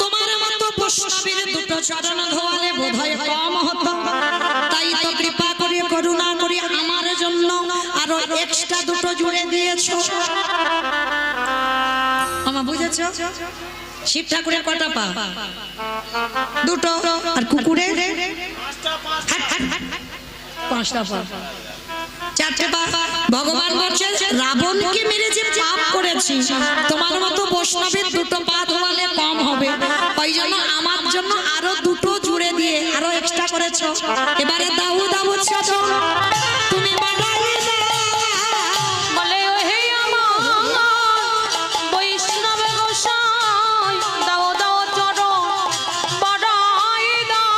Speaker 1: তোমার মতো বৈষ্ণবের দুটো চরণ ধোয়ালে বোধহয় কম হতো, তাই তো কৃপা করে করুণা করে আমার জন্য আরো এক্সট্রা দুটো জুড়ে দিয়েছো। আমা বুঝেছো? শিব ঠাকুরের কটা পা? দুটো। আর কুকুরের পাঁচটা পা, চারটে পা। ভগবান বলছে রাবণকে মেরে যে পাপ করেছি, তোমার মতো বৈষ্ণবের দুটো পা ধোয়ালে কম হবে, ওই জন্য আমার জন্য আরো দুটো জুড়ে দিয়ে আরো এক্সট্রা করেছো। এবারে দাও দাও ছোট তুমি বাড়াই
Speaker 2: বলে ও হে আমার বৈষ্ণব গোসাই, দাও দাও চরণ বাড়াই দাও।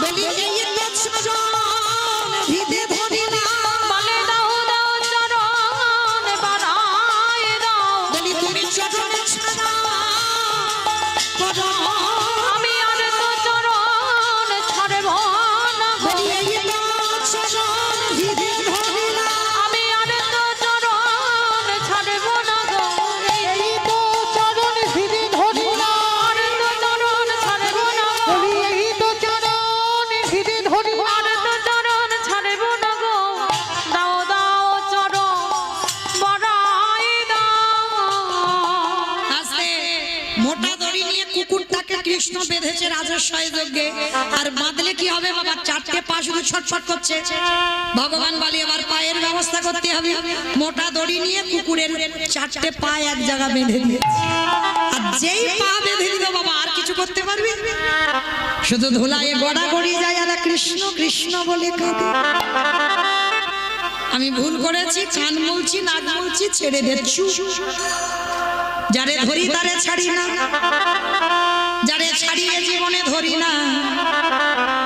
Speaker 1: বলি এই চরণ ভিদে ধরি না,
Speaker 2: বলে দাও দাও চরণ বাড়াই দাও।
Speaker 1: বলি তুমি চরণ ছাড়া করো,
Speaker 2: আমি আর তো চরণ ছাড়ব না গো।
Speaker 1: বলি এই চরণ ভিদে ধরি না,
Speaker 2: আমি আর তো চরণ ছাড়ব না গো।
Speaker 3: এই তো চরণ ভিধি ধরি না,
Speaker 2: আর তো চরণ ছাড়ব না গো।
Speaker 3: বলি এই তো চরণ ভিধি ধরি না।
Speaker 2: আর তো চরণ ছাড়ব না গো। দাও দাও চরণ বাড়াই দাও।
Speaker 1: আস্তে মোটা দড়ি নিয়ে কুকুরটাকে কৃষ্ণ বেঁধেছে রাজস্বয় যজ্ঞে। আর বাঁধলে কি হবে বাবা, চারটে পা শুধু ছটফট করছে। ভগবান বলে এবার পায়ের ব্যবস্থা করতে হবে। মোটা দড়ি নিয়ে কুকুরের চারটে পা এক জায়গা বেঁধে দিয়েছে। আর যেই পা বেঁধে দিল বাবা, আর কিছু করতে পারবি? শুধু ধুলায় গড়া গড়ি যায় আর কৃষ্ণ কৃষ্ণ বলে কাঁদে। আমি ভুল করেছি, কান মুলছি, নাক মুলছি, ছেড়ে দিচ্ছি। যারে ধরি তারে ছাড়ি না, যারে ছাড়িয়ে জীবনে ধরি না।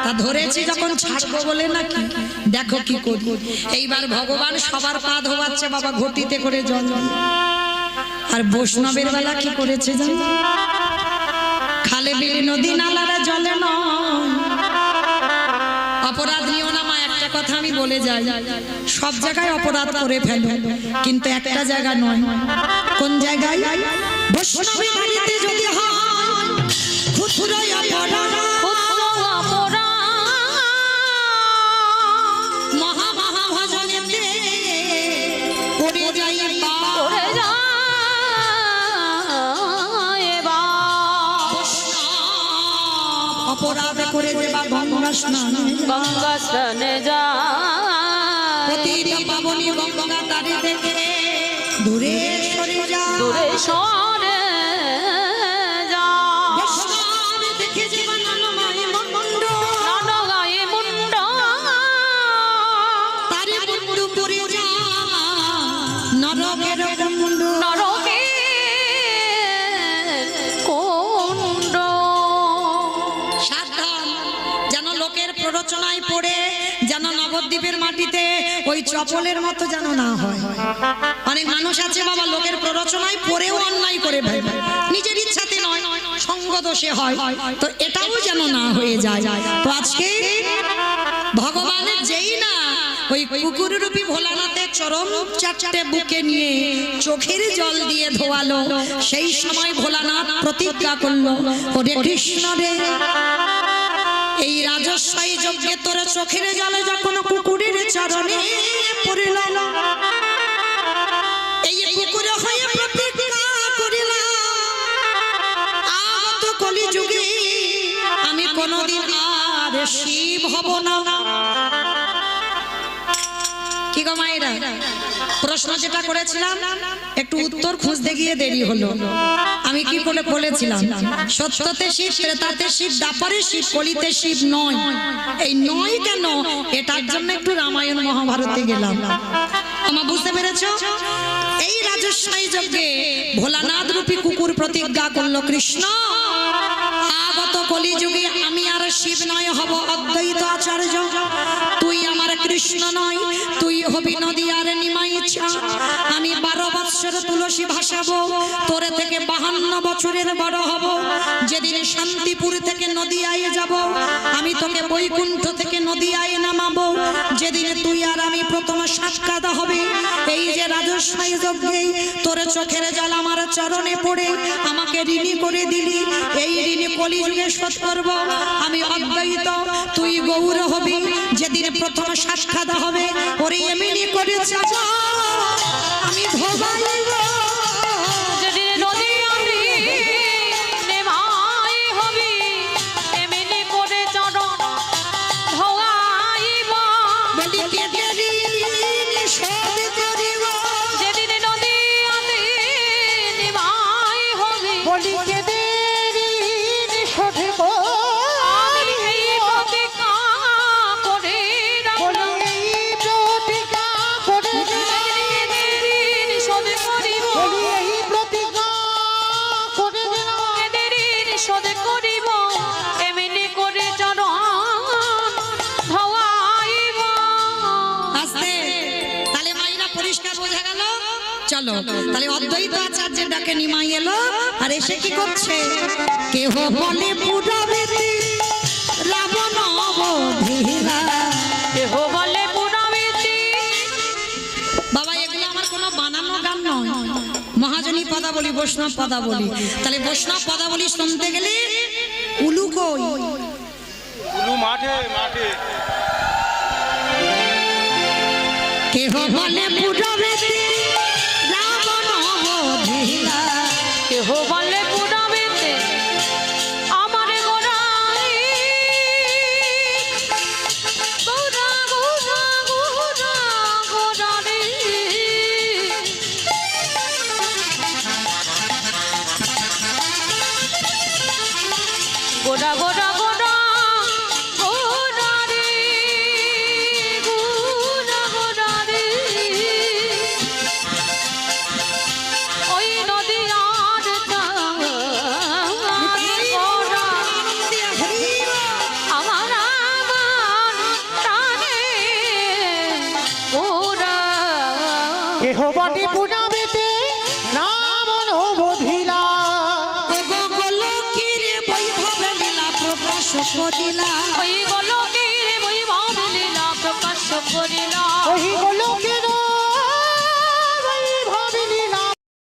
Speaker 1: তা ধরেছি যখন ছাড়বো বলে নাকি, দেখো কি করি। এইবার ভগবান সবার পা ধোয়াচ্ছে বাবা ঘটিতে করে জল দিয়ে। আর বৈষ্ণবের বেলা কি করেছে জানো? খালে বিলে নদী নালারা জলে নয়। অপরাধ নিও না মা, একটা কথা আমি বলে যাই, সব জায়গায় অপরাধ করে ফেলে, কিন্তু একটা জায়গা নয়। কোন জায়গায়? বৈষ্ণবের বাড়িতে যদি হয় ক্ষুদ্র অপরাধ
Speaker 2: ক্ষুদ্র অপরাধ
Speaker 1: মহা মহা ভজনেতে পড়ে যাই
Speaker 2: করে যায়
Speaker 1: অপরাধ করে দেবা গঙ্গা স্নান
Speaker 2: গঙ্গা স্নানে যায়
Speaker 1: প্রতিটা পাবনী গঙ্গা তারে দেখে দূরে সরে যা
Speaker 2: দূরে সরে যায়
Speaker 1: বৈষ্ণব দেখে যাবা নানমায় মন্ড
Speaker 2: নানগায়ে মুন্ড
Speaker 1: তারে মুন্ডু পরে যা নরকের কুণ্ড
Speaker 2: নরকে কুণ্ড
Speaker 1: সাবধান যেন লোকের প্ররোচনায় পড়ে যেন নবদ্বীপের মাটিতে ওই চপলের মতো যেন না হয়। অনেক মানুষ আছে বাবা লোকের প্ররোচনায় পড়েও অন্যায় করে ভাই নিজের ইচ্ছাতে নয় সঙ্গ দোষে হয়, তো এটাও যেন না হয়ে যায়। তো আজকে ভগবানের যেই না ওই কুকুররূপী ভোলানাথের চরম চারটে বুকে নিয়ে চোখের জল দিয়ে ধোয়ালো, সেই সময় ভোলানাথ প্রতিজ্ঞা করলো, ওরে কৃষ্ণ রে, এই রাজস্বাই যজ্ঞে তোর চোখের জলে যখন কুকুরের চরণে পড়িল, এই কুকুর হয়ে প্রতিজ্ঞা করিলাম, আগত কলিযুগে আমি কোনদিন আর শিব হব না। কি গো মায়েরা, প্রশ্ন যেটা করেছিলাম একটু উত্তর খুঁজতে গিয়ে দেরি হলো। আমি কি করে বলেছিলাম সত্যতে শিব, ত্রেতাতে শিব, দাপরে শিব, কলিতে শিব নয়। এই নয় কেন, এটার জন্য একটু রামায়ণ মহাভারতে গেলাম। আমার বুঝতে পেরেছো? এই রাজস্বাই যজ্ঞে ভোলানাথ রূপী কুকুর প্রতিজ্ঞা করলো, কৃষ্ণ আগত কলিযুগে আমি আর শিব নয়, হব অদ্বৈত আচার্য। তুই আমার কৃষ্ণ নয়, তুই হবি নদীয়ার নিমাই ছা। আমি 12 বৎসর তুলসী ভাসাবো, তোরে থেকে 52 বছরের বড় হব। যেদিন শান্তিপুর থেকে নদীয়ায় যাব, আমি তোকে বৈকুণ্ঠ থেকে নদীয়ায় নামাবো। যেদিন তুই আর আমি প্রথম সাক্ষাৎ হবে, এই যে রাজস্বাই যজ্ঞে তোর চোখের জল আমার চরণে পড়ে আমাকে ঋণী করে দিলি, এই ঋণী কলিযুগে শোধ করব। আমি অদ্বৈত, তুই গৌর হবি। যেদিন প্রথম সাক্ষাৎ হবে, ওরে এমনি করে চাচা আমি ভোগাইব।
Speaker 2: যেদিন নদী আমি নেমাই হবি, এমনি করে চরণ ধোয়াইব।
Speaker 1: বলি কেটে ঋণ শোধ করিব।
Speaker 2: যেদিন নদী আমি নেমাই হবি,
Speaker 3: বলি কেদেরি শোধ
Speaker 2: আমি এই প্রতিজ্ঞা করে রাখলাম।
Speaker 3: বলি এই প্রতিজ্ঞা করে
Speaker 2: এদের ঋণ শোধ করিব,
Speaker 3: বলি এই প্রতিজ্ঞা করে দিলাম।
Speaker 2: এদের ঋণ শোধ করিব, এমনি করে চরণ ধোয়াইব।
Speaker 1: আস্তে, তাহলে মাইরা পরিষ্কার বোঝা গেল। চলো তাহলে অদ্বৈত আচার্যের ডাকে নিমাই এলো, আর এসে কি করছে, কেহ বলে পুরাবেতে রাবণ অবধিরা।
Speaker 2: কেহ বলে পুরাবেতি।
Speaker 1: বাবা এগুলো আমার কোনো বানানো গান নয়, মহাজনী পদাবলী, বৈষ্ণব পদাবলী। তাহলে বৈষ্ণব পদাবলী শুনতে গেলে উলু কই,
Speaker 4: উলু মাঠে মাঠে
Speaker 1: কেহ বলে পুরাবেতে রাবণ অবধিরা।
Speaker 2: কেহ বলে পুরাবেতে আমার গোড়াই, গোড়া গোড়া গোড়া গোড়া রে। গোড়া গোড়া গোড়া গোড়া রে, গোড়া গোড়া রে। ওই নদীয়ার গোড়া আমার আমার প্রাণে গোড়া।
Speaker 3: কেহ বটে পুরাবেতে রাবণ অবধিরা।
Speaker 1: গোলকের বৈভব লীলা প্রকাশ করিলা।
Speaker 2: ওই গোলকের বৈভব লীলা প্রকাশ করিলা।
Speaker 3: ওই গোল